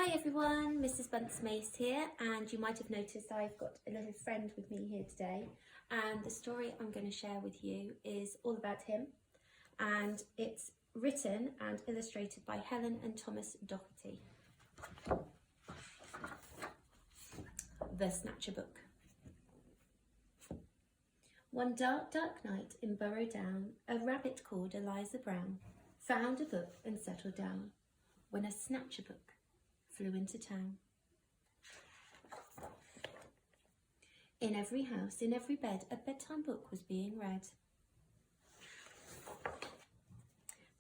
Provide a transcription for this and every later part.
Hi everyone, Mrs. Bunce Mace here, and you might have noticed I've got a little friend with me here today, and the story I'm going to share with you is all about him, and it's written and illustrated by Helen and Thomas Docherty. The Snacherbook. One dark night in Burrow Down, a rabbit called Eliza Brown found a book and settled down, when a Snachabook flew into town. In every house, in every bed, a bedtime book was being read.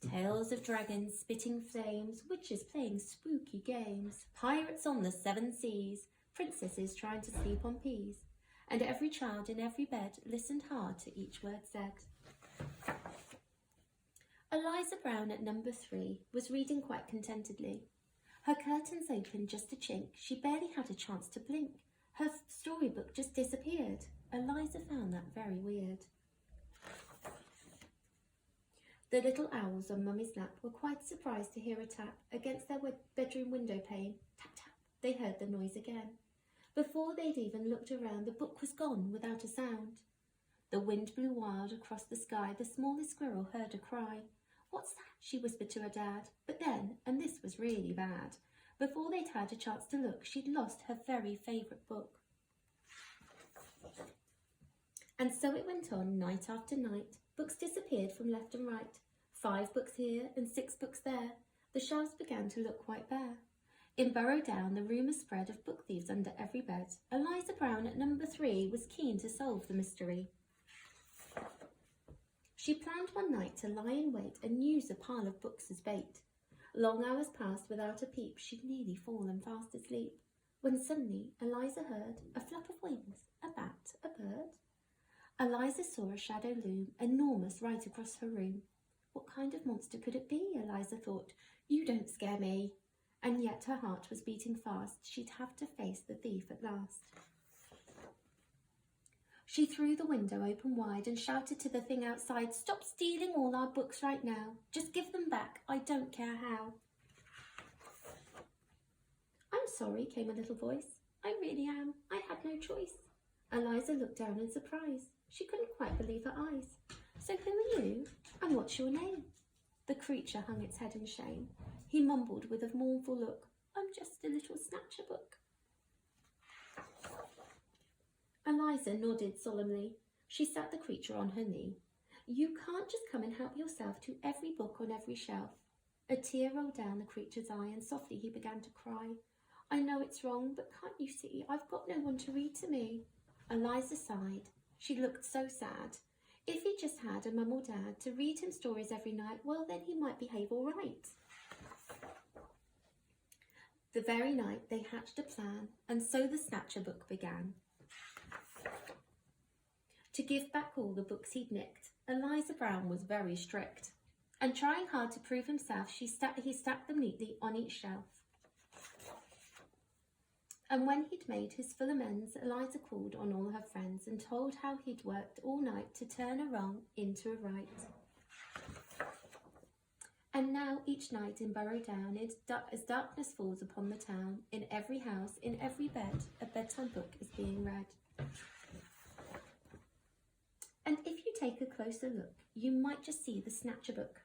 Tales of dragons spitting flames, witches playing spooky games, pirates on the 7 seas, princesses trying to sleep on peas, and every child in every bed listened hard to each word said. Eliza Brown at number 3 was reading quite contentedly. Her curtains opened just a chink, she barely had a chance to blink. Her storybook just disappeared. Eliza found that very weird. The little owls on Mummy's lap were quite surprised to hear a tap against their bedroom window pane. Tap, tap, they heard the noise again. Before they'd even looked around, the book was gone without a sound. The wind blew wild across the sky, the smallest squirrel heard a cry. "What's that?" she whispered to her dad. But then, and this was really bad, before they'd had a chance to look, she'd lost her very favourite book. And so it went on night after night. Books disappeared from left and right. 5 books here and 6 books there. The shelves began to look quite bare. In Burrow Down, the rumour spread of book thieves under every bed. Eliza Brown at number 3 was keen to solve the mystery. She planned one night to lie in wait and use a pile of books as bait. Long hours passed without a peep, she'd nearly fallen fast asleep, when suddenly Eliza heard a flap of wings, a bat, a bird. Eliza saw a shadow loom, enormous, right across her room. What kind of monster could it be, Eliza thought. You don't scare me. And yet her heart was beating fast. She'd have to face the thief at last. She threw the window open wide and shouted to the thing outside, "Stop stealing all our books right now. Just give them back. I don't care how." "I'm sorry," came a little voice. "I really am. I had no choice." Eliza looked down in surprise. She couldn't quite believe her eyes. "So who are you? And what's your name?" The creature hung its head in shame. He mumbled with a mournful look, "I'm just a little Snacherbook." Eliza nodded solemnly. She sat the creature on her knee. "You can't just come and help yourself to every book on every shelf." A tear rolled down the creature's eye, and softly he began to cry. "I know it's wrong, but can't you see I've got no one to read to me?" Eliza sighed. She looked so sad. If he just had a mum or dad to read him stories every night, well, then he might behave all right. The very night they hatched a plan, and so the Snacherbook began. To give back all the books he'd nicked, Eliza Brown was very strict, and trying hard to prove himself, he stacked them neatly on each shelf. And when he'd made his full amends, Eliza called on all her friends and told how he'd worked all night to turn a wrong into a right. And now each night in Burrow Down, as darkness falls upon the town, in every house, in every bed, a bedtime book is being read. And if you take a closer look, you might just see the Snacherbook,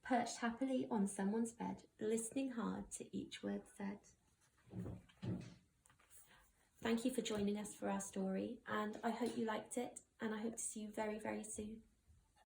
perched happily on someone's bed, listening hard to each word said. Thank you for joining us for our story, and I hope you liked it, and I hope to see you very, very soon.